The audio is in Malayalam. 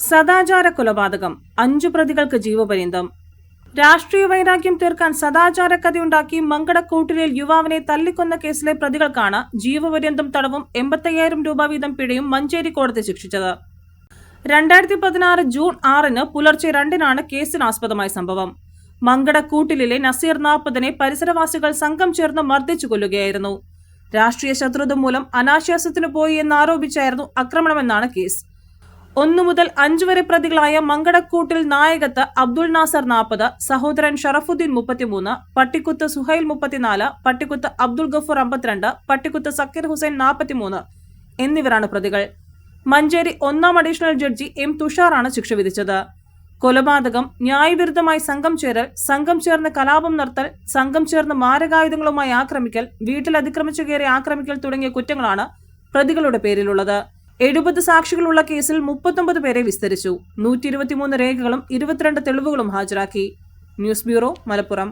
സദാചാര കൊലപാതകം 5 പ്രതികൾക്ക് ജീവപര്യന്തം. രാഷ്ട്രീയ വൈരാഗ്യം തീർക്കാൻ സദാചാര കഥയുണ്ടാക്കി മങ്കടക്കൂട്ടിലിൽ യുവാവിനെ തല്ലിക്കൊന്ന കേസിലെ പ്രതികൾക്കാണ് ജീവപര്യന്തം തടവും 85,000 രൂപ വീതം പിഴയും മഞ്ചേരി കോടതി ശിക്ഷിച്ചത്. 2016 ജൂൺ 6 പുലർച്ചെ 2 കേസിനാസ്പദമായ സംഭവം. മങ്കടക്കൂട്ടിലിലെ നസീർ 40 പരിസരവാസികൾ സംഘം ചേർന്ന് മർദ്ദിച്ചു കൊല്ലുകയായിരുന്നു. രാഷ്ട്രീയ ശത്രുത മൂലം അനാശാസ്യത്തിനു പോയി എന്നാരോപിച്ചായിരുന്നു ആക്രമണമെന്നാണ് കേസ്. 1 മുതൽ 5 വരെ പ്രതികളായ മങ്കടക്കൂട്ടിൽ നായകത്ത് അബ്ദുൾ നാസർ 40, സഹോദരൻ ഷറഫുദ്ദീൻ 33, പട്ടിക്കുത്ത് സുഹൈൽ 34, പട്ടിക്കുത്ത് അബ്ദുൾ ഗഫൂർ 52, പട്ടിക്കുത്ത് സക്കീർ ഹുസൈൻ 43 എന്നിവരാണ് പ്രതികൾ. മഞ്ചേരി 1ാം അഡീഷണൽ ജഡ്ജി എം തുഷാറാണ് ശിക്ഷ വിധിച്ചത്. കൊലപാതകം, ന്യായവിരുദ്ധമായി സംഘം ചേരൽ, സംഘം ചേർന്ന് കലാപം നടത്തൽ, സംഘം ചേർന്ന് മാരകായുധങ്ങളുമായി ആക്രമിക്കൽ, വീട്ടിൽ അതിക്രമിച്ചു കയറി ആക്രമിക്കൽ തുടങ്ങിയ കുറ്റങ്ങളാണ് പ്രതികളുടെ പേരിലുള്ളത്. 70 സാക്ഷികളുള്ള കേസിൽ 39 പേരെ വിസ്തരിച്ചു. 123 രേഖകളും 22 തെളിവുകളും ഹാജരാക്കി. News bureau, Malappuram.